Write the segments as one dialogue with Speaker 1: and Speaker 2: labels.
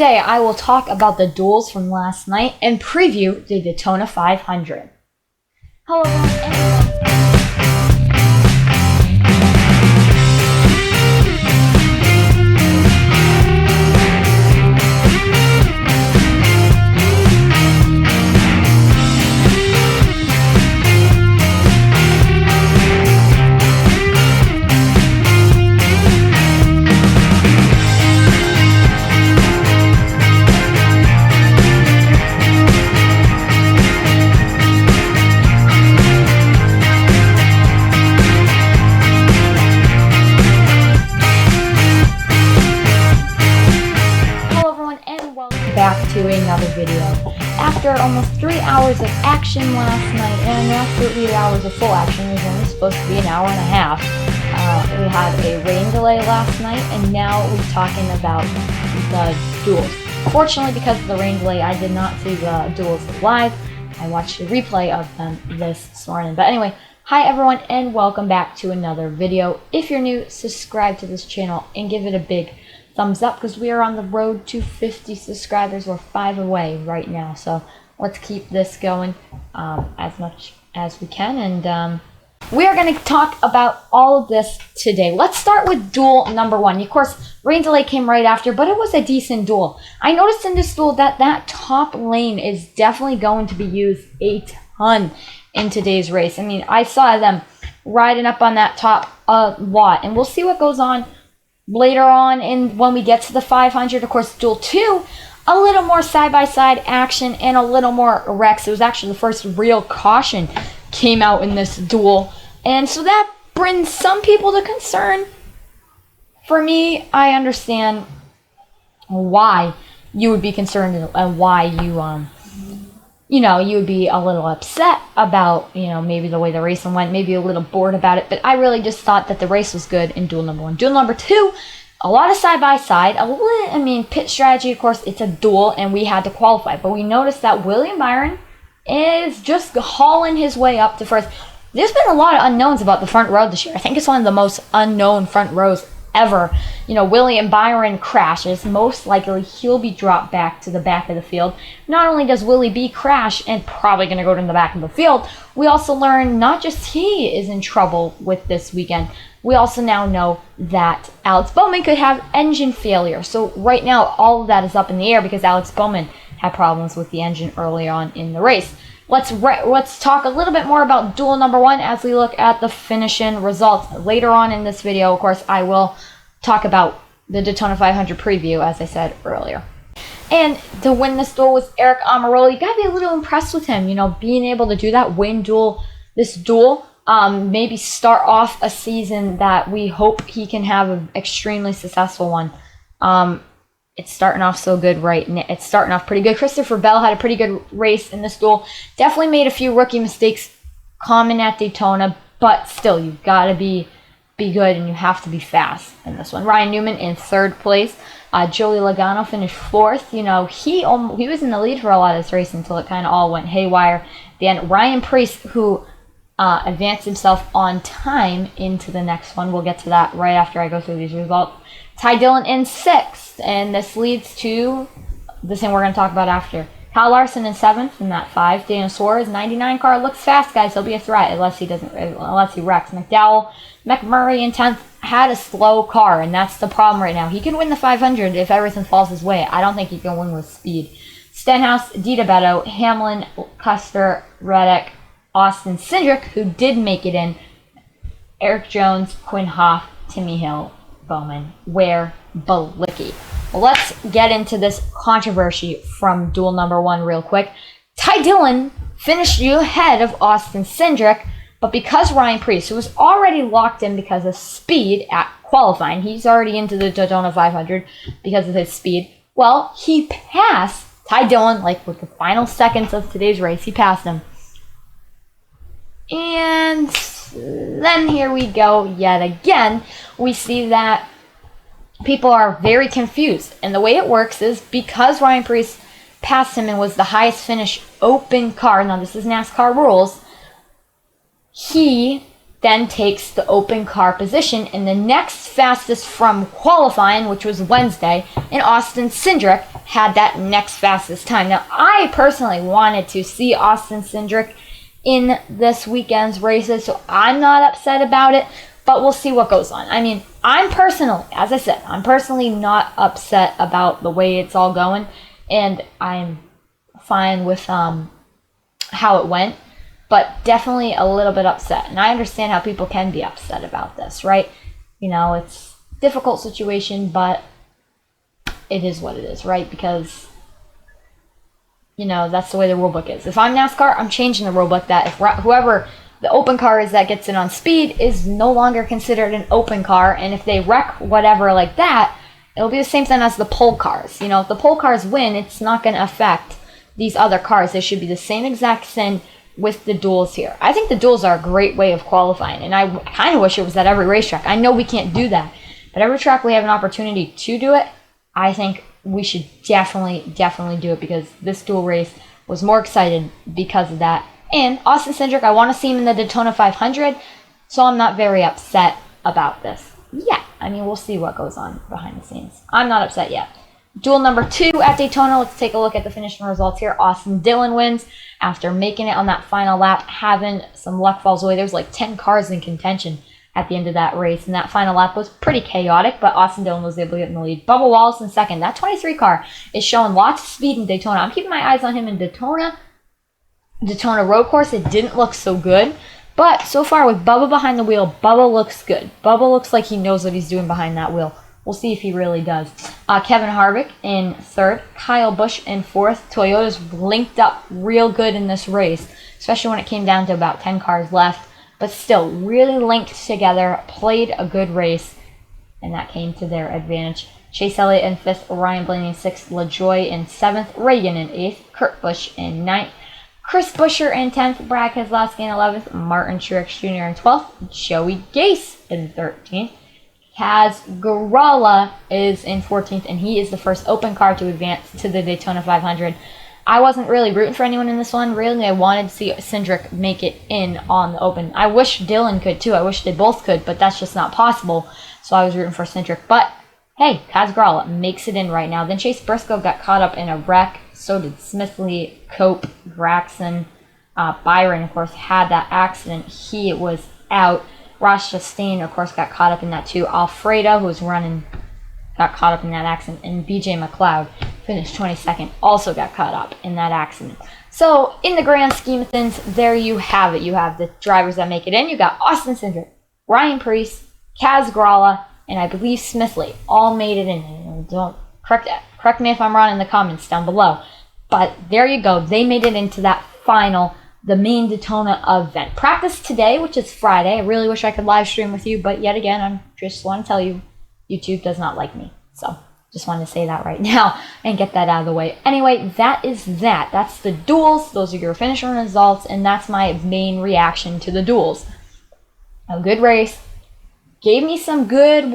Speaker 1: today I will talk about the duels from last night and preview the Daytona 500. Hello everyone. Back to another video. After almost 3 hours of action last night, and after 3 hours of full action, it was only supposed to be an hour and a half. We had a rain delay last night, and now we're talking about the duels. Fortunately, because of the rain delay, I did not see the duels live. I watched a replay of them this morning. But anyway, hi everyone, and welcome back to another video. If you're new, subscribe to this channel and give it a big thumbs up because we are on the road to 50 subscribers. We're 5 away right now, so let's keep this going as much as we can, and we are going to talk about all of this today. Let's start with duel number 1. Of course, rain delay came right after, but it was a decent duel. I noticed in this duel that top lane is definitely going to be used a ton in today's race. I mean, I saw them riding up on that top a lot, and we'll see what goes on later on when we get to the 500. Of course, duel 2, a little more side-by-side action and a little more wrecks. It was actually the first real caution came out in this duel, and so that brings some people to concern. For me, I understand why you would be concerned and why you would be a little upset about, maybe the way the race went, maybe a little bored about it. But I really just thought that the race was good in duel number 1. Duel number 2, a lot of side-by-side. Pit strategy, of course, it's a duel, and we had to qualify. But we noticed that William Byron is just hauling his way up to first. There's been a lot of unknowns about the front row this year. I think it's one of the most unknown front rows ever. William Byron crashes. Most likely he'll be dropped back to the back of the field. Not only does Willie B crash and probably going to go to the back of the field, we also learn not just he is in trouble with this weekend. We also now know that Alex Bowman could have engine failure. So right now all of that is up in the air because Alex Bowman had problems with the engine early on in the race. Let's talk a little bit more about duel number 1 as we look at the finishing results. Later on in this video, of course, I will talk about the Daytona 500 preview, as I said earlier. And to win this duel was Eric Almirola. You gotta be a little impressed with him, being able to do that, win this duel, maybe start off a season that we hope he can have an extremely successful one. It's starting off so good right now. It's starting off pretty good. Christopher Bell had a pretty good race in this duel. Definitely made a few rookie mistakes common at Daytona, but still, you've got to be good and you have to be fast in this one. Ryan Newman in 3rd place. Joey Logano finished 4th. He was in the lead for a lot of this race until it kind of all went haywire. Then Ryan Preece, who advanced himself on time into the next one. We'll get to that right after I go through these results. Ty Dillon in 6th, and this leads to the thing we're going to talk about after. Kyle Larson in 7th in that 5. Daniel Suarez, 99 car, looks fast, guys. He'll be a threat unless he wrecks. McMurray in 10th had a slow car, and that's the problem right now. He can win the 500 if everything falls his way. I don't think he can win with speed. Stenhouse, DiDabeto, Hamlin, Custer, Reddick, Austin Cindric, who did make it in, Eric Jones, Quinn Hoff, Timmy Hill, Bowman, Ware, Balicki. Let's get into this controversy from duel number 1 real quick. Ty Dillon finished ahead of Austin Cindric, but because Ryan Preece, who was already locked in because of speed at qualifying, he's already into the Daytona 500 because of his speed, well, he passed Ty Dillon, with the final seconds of today's race, he passed him. And then here we go yet again. We see that people are very confused. And the way it works is because Ryan Preece passed him and was the highest finish open car, now this is NASCAR rules, he then takes the open car position in the next fastest from qualifying, which was Wednesday, and Austin Cindric had that next fastest time. Now, I personally wanted to see Austin Cindric in this weekend's races, so I'm not upset about it, but we'll see what goes on. I mean, I'm personally not upset about the way it's all going, and I'm fine with how it went, but definitely a little bit upset. And I understand how people can be upset about this, right? You know, it's a difficult situation, but it is what it is, right? Because, you know, that's the way the rulebook is. If I'm NASCAR, I'm changing the rulebook that if whoever the open car is that gets in on speed is no longer considered an open car, and if they wreck whatever like that, it'll be the same thing as the pole cars. You know, if the pole cars win, it's not going to affect these other cars. They should be the same exact thing with the duels here. I think the duels are a great way of qualifying, and I kind of wish it was at every racetrack. I know we can't do that, but every track we have an opportunity to do it, I think we should definitely do it, because this duel race was more excited because of that. And Austin Cindric, I want to see him in the Daytona 500, so I'm not very upset about this. Yeah, I mean, we'll see what goes on behind the scenes. I'm not upset yet. Duel number 2 at Daytona. Let's take a look at the finishing results here. Austin Dillon wins after making it on that final lap, having some luck falls away. There's like 10 cars in contention at the end of that race, and that final lap was pretty chaotic, but Austin Dillon was able to get in the lead. Bubba Wallace in second. That 23 car is showing lots of speed in Daytona. I'm keeping my eyes on him in Daytona road course. It didn't look so good, but so far with Bubba behind the wheel, Bubba looks good. Bubba looks like he knows what he's doing behind that wheel. We'll see if he really does. Kevin Harvick in third. Kyle Busch in fourth. Toyota's linked up real good in this race, especially when it came down to about 10 cars left. But still, really linked together, played a good race, and that came to their advantage. Chase Elliott in fifth. Ryan Blaney in sixth. LaJoie in seventh. Reagan in eighth. Kurt Busch in ninth. Chris Buescher in 10th. Brad Keselowski in 11th. Martin Truex Jr. in 12th. Joey Gase in 13th. Kaz Grala is in 14th, and he is the first open car to advance to the Daytona 500. I wasn't really rooting for anyone in this one. Really, I wanted to see Cindric make it in on the open. I wish Dillon could too. I wish they both could, but that's just not possible. So I was rooting for Cindric. But hey, Kaz Grala makes it in right now. Then Chase Briscoe got caught up in a wreck. So did Smithley, Cope, Graxon. Byron, of course, had that accident. He was out. Ross Chastain, of course, got caught up in that too. Alfredo, who was running, got caught up in that accident. And BJ McLeod finished 22nd, also got caught up in that accident. So, in the grand scheme of things, there you have it. You have the drivers that make it in. You got Austin Cindric, Ryan Preece, Kaz Grala, and I believe Smithley all made it in. Don't correct me if I'm wrong in the comments down below. But there you go. They made it into that final, the main Daytona event. Practice today, which is Friday. I really wish I could live stream with you, but yet again, I just want to tell you, YouTube does not like me. So, just wanted to say that right now and get that out of the way. Anyway, that is that. That's the duels. Those are your finishing results, and that's my main reaction to the duels. A good race. Gave me some good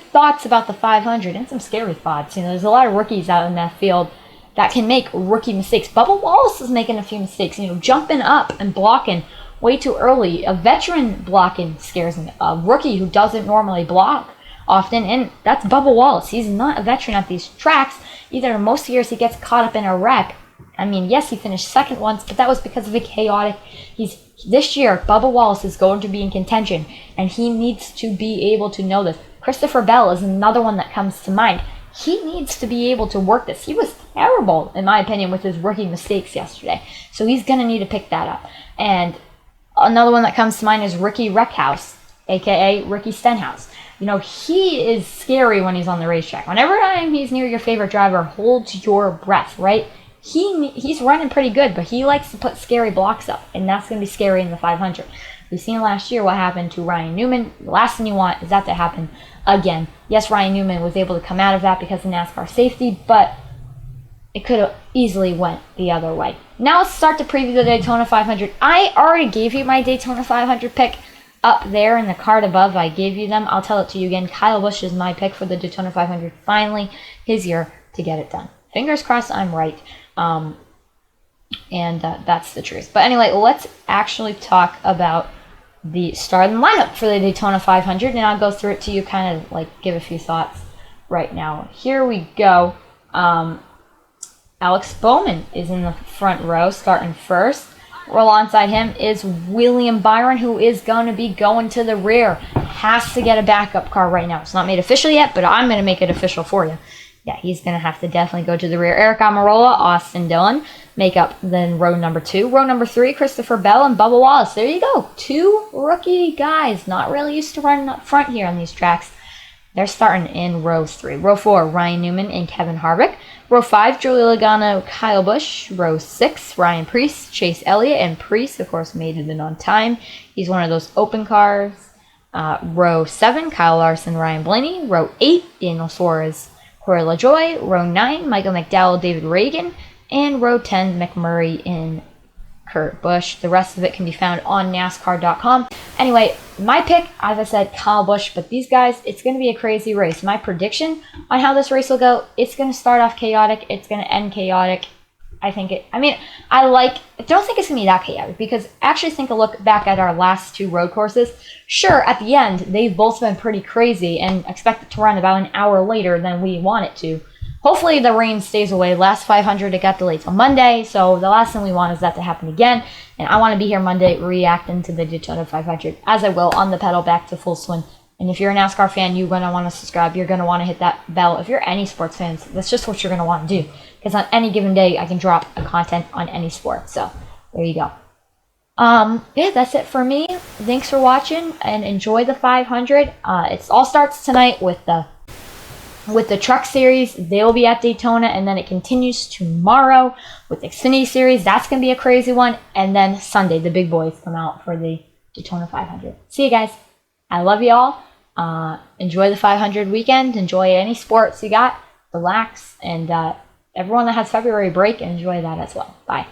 Speaker 1: thoughts about the 500 and some scary thoughts. You know, there's a lot of rookies out in that field that can make rookie mistakes. Bubba Wallace is making a few mistakes, you know, jumping up and blocking way too early. A veteran blocking scares me. A rookie who doesn't normally block often, and that's Bubba Wallace. He's not a veteran at these tracks. Either most years he gets caught up in a wreck. I mean, yes, he finished second once, but that was because of a chaotic. This year, Bubba Wallace is going to be in contention, and he needs to be able to know this. Christopher Bell is another one that comes to mind. He needs to be able to work this. He was terrible, in my opinion, with his rookie mistakes yesterday. So he's going to need to pick that up. And another one that comes to mind is Ricky Reckhouse, a.k.a. Ricky Stenhouse. You know, he is scary when he's on the racetrack. Whenever he's near your favorite driver, hold your breath, right? He's running pretty good, but he likes to put scary blocks up, and that's going to be scary in the 500. We've seen last year what happened to Ryan Newman. The last thing you want is that to happen again. Yes, Ryan Newman was able to come out of that because of NASCAR safety, but it could have easily went the other way. Now let's start to preview the Daytona 500. I already gave you my Daytona 500 pick up there in the card above. I gave you them. I'll tell it to you again. Kyle Busch is my pick for the Daytona 500. Finally, his year to get it done. Fingers crossed I'm right. And that's the truth. But anyway, let's actually talk about the starting lineup for the Daytona 500, and I'll go through it to you, kind of like give a few thoughts right now. Here we go. Alex Bowman is in the front row, starting first. Alongside him is William Byron, who is going to be going to the rear. Has to get a backup car right now. It's not made official yet, but I'm going to make it official for you. Yeah, he's going to have to definitely go to the rear. Eric Almirola, Austin Dillon make up then row number 2. Row number 3, Christopher Bell and Bubba Wallace. There you go. 2 rookie guys. Not really used to running up front here on these tracks. They're starting in row 3. Row 4, Ryan Newman and Kevin Harvick. Row 5, Joey Logano, Kyle Busch. Row 6, Ryan Preece, Chase Elliott. And Preece, of course, made it in on time. He's one of those open cars. Row 7, Kyle Larson, Ryan Blaney. Row 8, Daniel Suarez, Corey LaJoy. Row 9, Michael McDowell, David Reagan. And row 10, McMurray and Kurt Busch. The rest of it can be found on NASCAR.com. Anyway, my pick, as I said, Kyle Busch. But these guys, it's going to be a crazy race. My prediction on how this race will go, it's going to start off chaotic. It's going to end chaotic. I don't think it's going to be that chaotic, because actually think a look back at our last 2 road courses. Sure, at the end, they've both been pretty crazy and expected to run about an hour later than we want it to. Hopefully the rain stays away. Last 500, it got delayed till Monday, so the last thing we want is that to happen again. And I want to be here Monday reacting to the Daytona 500, as I will on the pedal back to full swing. And if you're a NASCAR fan, you're going to want to subscribe. You're going to want to hit that bell. If you're any sports fans, that's just what you're going to want to do. Because on any given day, I can drop a content on any sport. So there you go. Yeah, that's it for me. Thanks for watching and enjoy the 500. It all starts tonight with the Truck Series. They will be at Daytona, and then it continues tomorrow with the Xfinity Series. That's going to be a crazy one. And then Sunday, the big boys come out for the Daytona 500. See you guys. I love you all. Enjoy the 500 weekend. Enjoy any sports you got. Relax. And everyone that has February break, enjoy that as well. Bye.